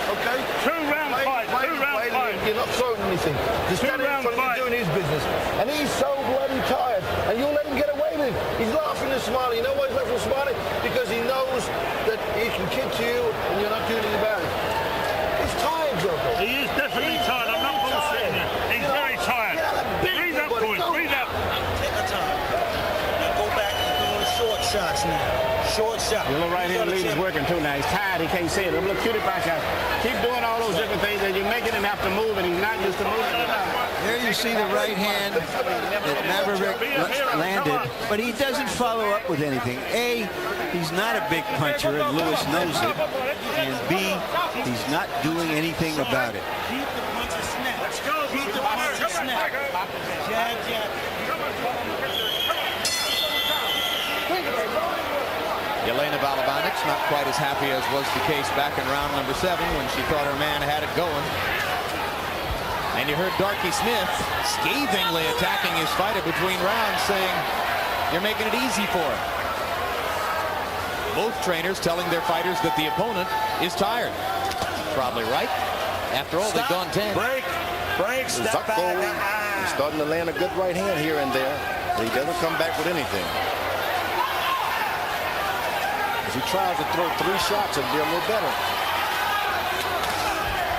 Okay? 2-round fight. 2-round fight. You're not throwing anything. Just standing in front of him doing his business. And he's so bloody tired. And you'll let him get away with it. He's laughing and smiling. You know why he's laughing and smiling? Because he knows that he can kick you and you're not doing anything about it. He's tired, Zeljko. He is definitely tired. I'm not bullshitting you. He's very tired. Breathe up, boys. Breathe up. Take your time. Now go back and do the short shots now. Short shot. The little right hand lead is working too now. He's tired. He can't see it. Them little cutie pie shots. Keep doing all those different things, and you're making him have to move, and he's not used to moving. There you see the right hand that Mavrovic landed, but he doesn't follow up with anything. A, he's not a big puncher, and Lewis knows it. And B, he's not doing anything about it. Keep the punches snap. Let's go. Keep the punches snap. Jab, jab. Jelena Balabanec not quite as happy as was the case back in round number 7 when she thought her man had it going. And you heard Darky Smith scathingly attacking his fighter between rounds, saying, you're making it easy for him. Both trainers telling their fighters that the opponent is tired. Probably right. After all, they've gone 10. Break, step back. He's starting to land a good right hand here and there. He doesn't come back with anything. If he tries to throw 3 shots, it'll be a little better.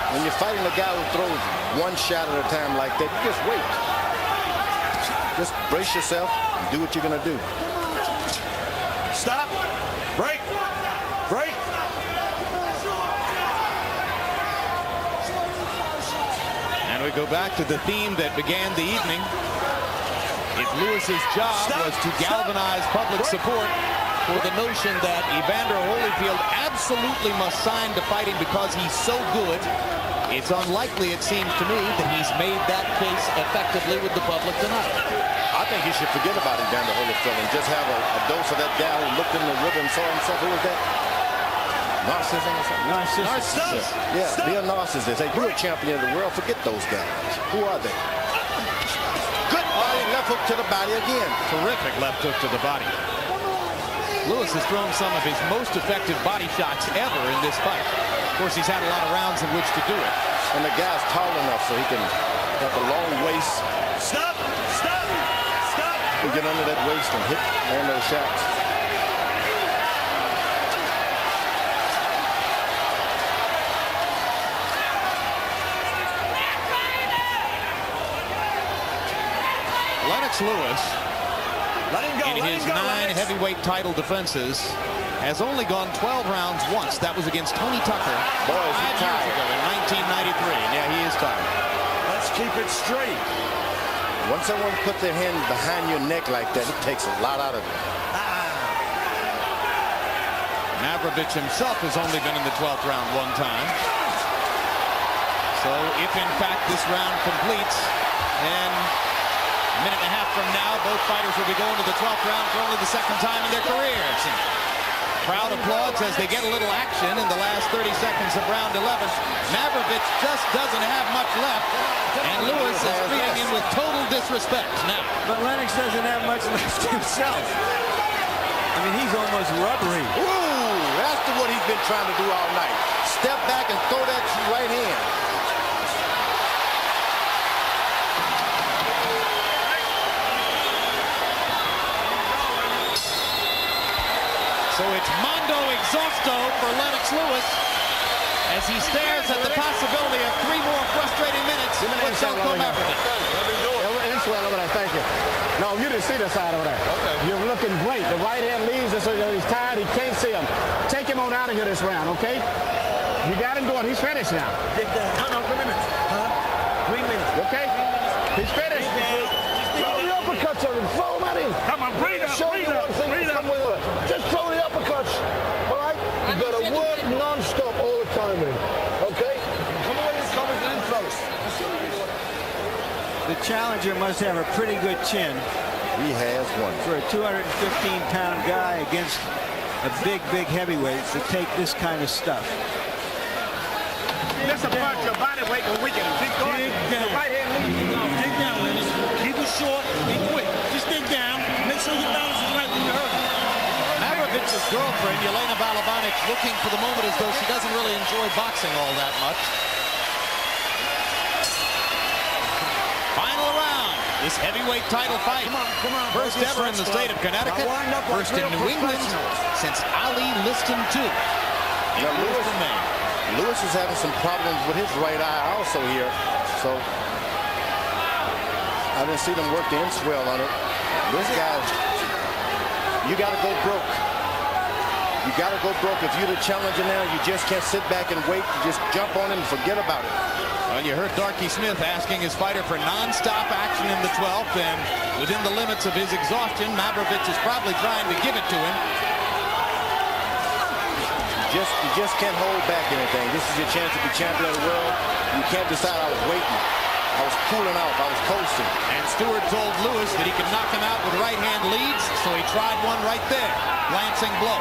When you're fighting a guy who throws 1 shot at a time like that, you just wait. Just brace yourself and do what you're going to do. Stop. Break. Break. And we go back to the theme that began the evening. If Lewis's job was to galvanize public support for the notion that Evander Holyfield absolutely must sign to fight him because he's so good, it's unlikely, it seems to me, that he's made that case effectively with the public tonight. I think he should forget about Evander Holyfield and just have a dose of that guy who looked in the river and saw himself. Who was that? Narcissism or something? Narcissist. Yeah, be a narcissist. Hey, you're a champion of the world. Forget those guys. Who are they? Good body, left hook to the body again. Terrific left hook to the body. Lewis has thrown some of his most effective body shots ever in this fight. Of course, he's had a lot of rounds in which to do it. And the guy's tall enough so he can have the long waist. Stop! Stop! Stop! He can get under that waist and hit land those shots. Lennox Lewis, in his 9 heavyweight title defenses, has only gone 12 rounds once. That was against Tony Tucker 5 years ago in 1993. Yeah, he is tired. Let's keep it straight. Once someone puts their hand behind your neck like that, it takes a lot out of you. Mavrovic himself has only been in the 12th round one time. So if in fact this round completes, then a minute and a half from now, both fighters will be going to the 12th round for only the second time in their careers. And crowd applauds as they get a little action in the last 30 seconds of round 11. Mavrovic just doesn't have much left, and Lewis is treating him with total disrespect now. But Lennox doesn't have much left himself. I mean, he's almost rubbery. Ooh, that's what he's been trying to do all night. Step back and throw that right hand. So it's Mondo Exhausto for Lennox Lewis as he stares at the possibility of 3 more frustrating minutes with Zeljko Mavrovic. Thank you. No, you didn't see the side over there. Okay. You're looking great. The right hand leads us. He's tired. He can't see him. Take him on out of here this round, okay? You got him going. He's finished now. No, 3 minutes. 3 minutes. Okay? He's finished. Throw the uppercuts on him. Throw him at him. Come on, breathe up, breathe up, breathe up. Just throw the uppercuts. All right? You got to work non-stop all the time with him. Okay? Come on, he's coming in close. The challenger must have a pretty good chin. He has one. For a 215-pound guy against a big heavyweight to take this kind of stuff. That's a punch your body weight will weaken. Keep going. The right hand leads. Dig down, Lennox. Keep it short and quick. Just dig down. Make sure your balance is right when you're hurt. Mavrovic's girlfriend, Yelena Balabanic, looking for the moment as though she doesn't really enjoy boxing all that much. Final round. This heavyweight title fight. Come on, first ever in the state of Connecticut. First in New England since Ali Liston II. Lewis is having some problems with his right eye also here. So I didn't see them work the inswell on it. This guy, you got to go broke. You got to go broke. If you're the challenger now, you just can't sit back and wait. You just jump on him and forget about it. Well, you heard Darky Smith asking his fighter for non-stop action in the 12th, and within the limits of his exhaustion, Mavrovic is probably trying to give it to him. You just can't hold back anything. This is your chance to be champion of the world. You can't decide. I was waiting. I was cooling off. I was coasting. And Stewart told Lewis that he could knock him out with right hand leads, so he tried one right there. Lancing blow.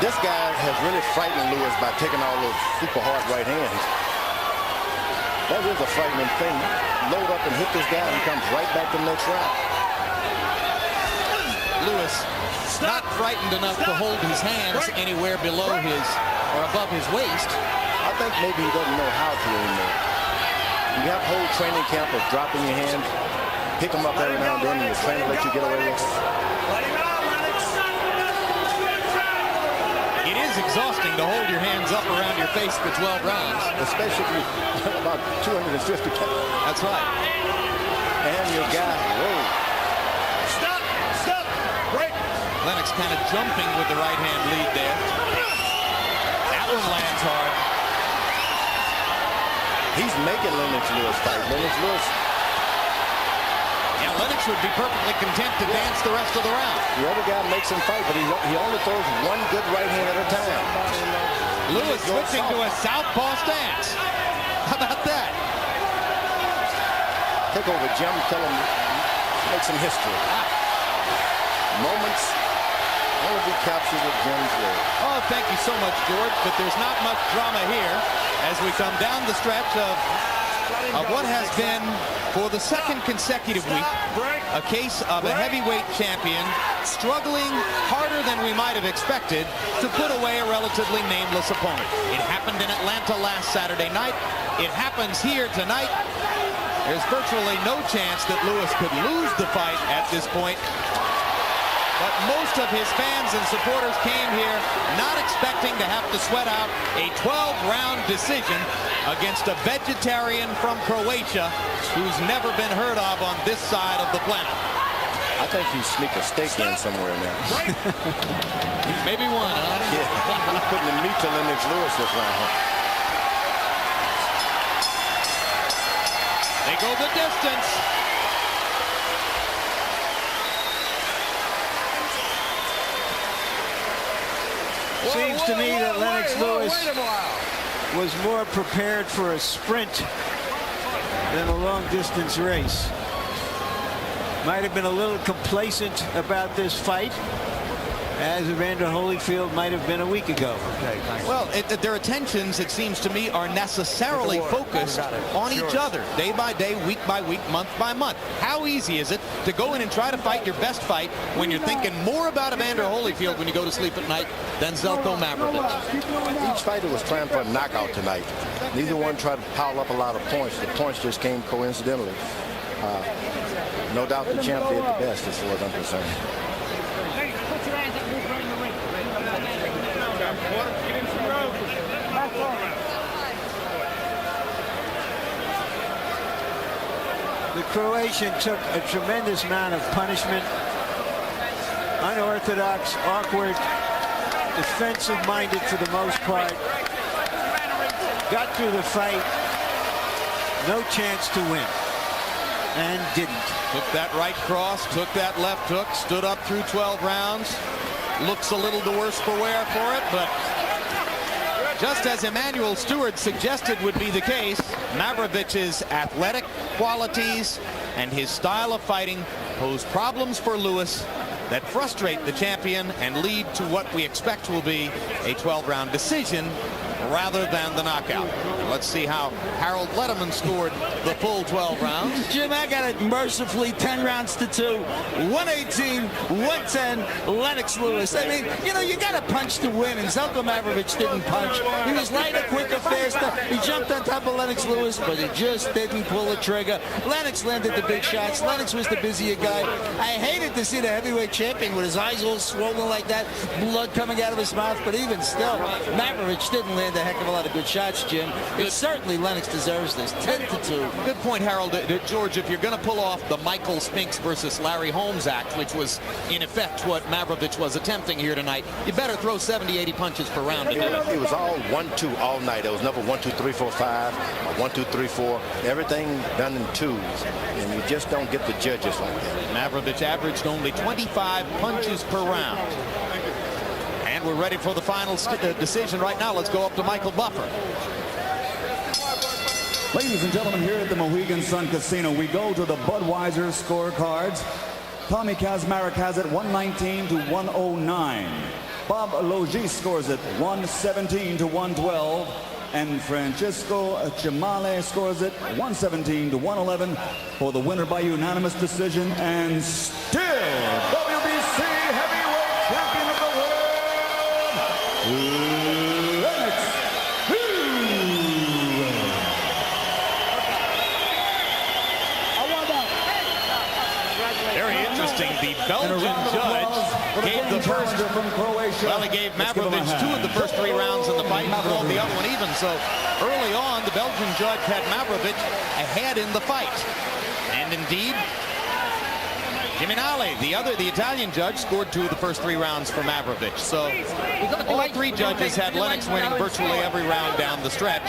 This guy has really frightened Lewis by taking all those super hard right hands. That is a frightening thing. Load up and hit this guy and he comes right back to the next round. Lewis not frightened enough to hold his hands anywhere below his or above his waist. I think maybe he doesn't know how to anymore. You have whole training camp of dropping your hands, pick them up every now and then, and your trainer let you get away with it. It is exhausting to hold your hands up around your face for 12 rounds. Especially if you're about 250 pounds. That's right. And your guy, whoa. Stop! Stop! Break! Lennox kind of jumping with the right hand lead there. That one lands hard. He's making Lennox Lewis fight. Lennox Lewis. Yeah, Lennox would be perfectly content to dance the rest of the round. The other guy makes him fight, but he only throws one good right hand at a time. Lewis switching to a southpaw stance. How about that? Take over, Jim. Tell him, make some history. Moments only be captured with Jim's word. Oh, thank you so much, George. But there's not much drama here as we come down the stretch of what has been, for the second consecutive week, a case of a heavyweight champion struggling harder than we might have expected to put away a relatively nameless opponent. It happened in Atlanta last Saturday night. It happens here tonight. There's virtually no chance that Lewis could lose the fight at this point. But most of his fans and supporters came here not expecting to have to sweat out a 12-round decision against a vegetarian from Croatia who's never been heard of on this side of the planet. I think he sneaked a steak in somewhere now. Maybe one, huh? Yeah, he's putting the meat to Lennox Lewis this round. They go the distance. Seems to me that Lennox Lewis was more prepared for a sprint than a long-distance race. Might have been a little complacent about this fight, as Evander Holyfield might have been a week ago. Well, their attentions, it seems to me, are necessarily focused on each other, day by day, week by week, month by month. How easy is it to go in and try to fight your best fight when you're thinking more about Evander Holyfield when you go to sleep at night than Zeljko Mavrovic? Each fighter was trying for a knockout tonight. Neither one tried to pile up a lot of points. The points just came coincidentally. No doubt the champ did the best as far as I'm concerned. The Croatian took a tremendous amount of punishment. Unorthodox, awkward, defensive-minded for the most part. Got through the fight, no chance to win, and didn't. Took that right cross, took that left hook, stood up through 12 rounds. Looks a little the worse for wear for it, but just as Emmanuel Stewart suggested would be the case, Mavrovic's athletic qualities and his style of fighting pose problems for Lewis that frustrate the champion and lead to what we expect will be a 12-round decision rather than the knockout. Let's see how Harold Letterman scored the full 12 rounds. Jim, I got it mercifully 10 rounds to 2, 118, 110, Lennox Lewis. I mean, you know, you got to punch to win, and Zeljko Mavrovic didn't punch. He was lighter, quicker, faster. He jumped on top of Lennox Lewis, but he just didn't pull the trigger. Lennox landed the big shots. Lennox was the busier guy. I hated to see the heavyweight champion with his eyes all swollen like that, blood coming out of his mouth, but even still, Mavrovic didn't land a heck of a lot of good shots, Jim. Certainly Lennox deserves this. 10-2. Good point, Harold. George, if you're going to pull off the Michael Spinks versus Larry Holmes act, which was in effect what Mavrovic was attempting here tonight, you better throw 70, 80 punches per round. It was all 1-2 all night. It was never 1, 2, 3, 4, 5, 1, 2, 3, 4. Everything done in twos, and you just don't get the judges like that. Mavrovic averaged only 25 punches per round. And we're ready for the final decision right now. Let's go up to Michael Buffer. Ladies and gentlemen, here at the Mohegan Sun Casino, we go to the Budweiser scorecards. Tommy Kazmarek has it 119-109. Bob Logis scores it 117-112. And Francisco Chimale scores it 117-111 for the winner by unanimous decision, and still WBC heavyweight champion of the world, Lennox Lewis. Very interesting. The Belgian judge gave the first from Croatia. Well, he gave Mavrovic 2 of the first 3 rounds in the fight and called the other one even. So early on, the Belgian judge had Mavrovic ahead in the fight. And indeed, Giminale, the Italian judge, scored 2 of the first 3 rounds for Mavrovic. So all 3 judges had Lennox winning virtually every round down the stretch.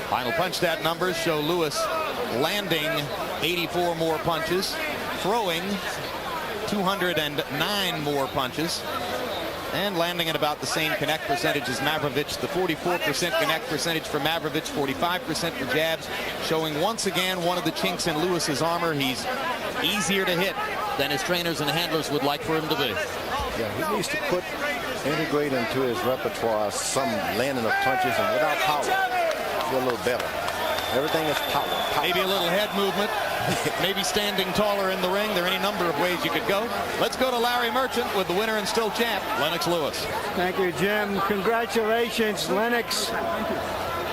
Final punch stat numbers show Lewis landing 84 more punches, throwing 209 more punches, and landing at about the same connect percentage as Mavrovic. The 44% connect percentage for Mavrovic, 45% for jabs, showing once again one of the chinks in Lewis's armor. He's easier to hit than his trainers and handlers would like for him to be. Yeah, he needs to integrate into his repertoire some landing of punches, and without power, feel a little better. Everything is power. Maybe a little head movement. Maybe standing taller in the ring. There are any number of ways you could go. Let's go to Larry Merchant with the winner and still champ, Lennox Lewis. Thank you, Jim. Congratulations, Lennox.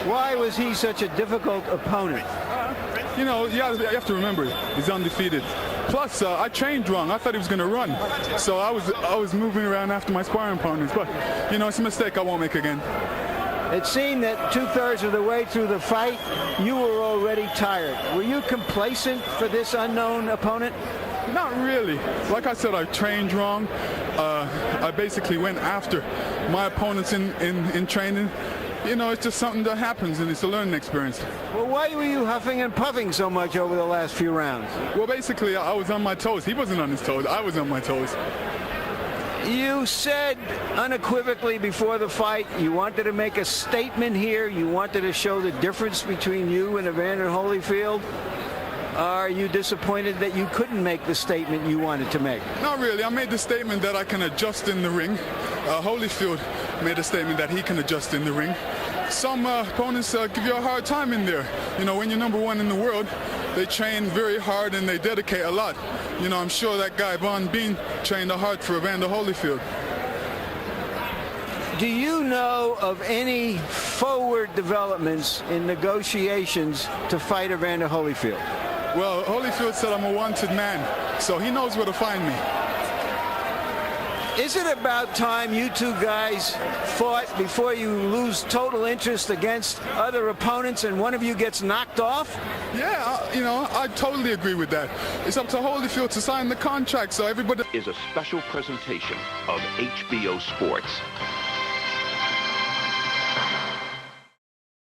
Why was he such a difficult opponent? You know, you have to remember, he's undefeated. Plus, I trained wrong. I thought he was going to run. So I was moving around after my sparring opponents. But, you know, it's a mistake I won't make again. It seemed that 2/3 of the way through the fight, you were already tired. Were you complacent for this unknown opponent? Not really. Like I said, I trained wrong. I basically went after my opponents in training. You know, it's just something that happens, and it's a learning experience. Well, why were you huffing and puffing so much over the last few rounds? Well, basically, I was on my toes. He wasn't on his toes. I was on my toes. You said unequivocally before the fight you wanted to make a statement here. You wanted to show the difference between you and Evander Holyfield. Are you disappointed that you couldn't make the statement you wanted to make? Not really. I made the statement that I can adjust in the ring. Holyfield made a statement that he can adjust in the ring. Some opponents give you a hard time in there. You know, when you're #1 in the world, they train very hard and they dedicate a lot. You know, I'm sure that guy, Von Bean, trained hard for Evander Holyfield. Do you know of any forward developments in negotiations to fight Evander Holyfield? Well, Holyfield said I'm a wanted man, so he knows where to find me. Is it about time you two guys fought before you lose total interest against other opponents and one of you gets knocked off? Yeah, you know, I totally agree with that. It's up to Holyfield to sign the contract, so everybody... Is a special presentation of HBO Sports.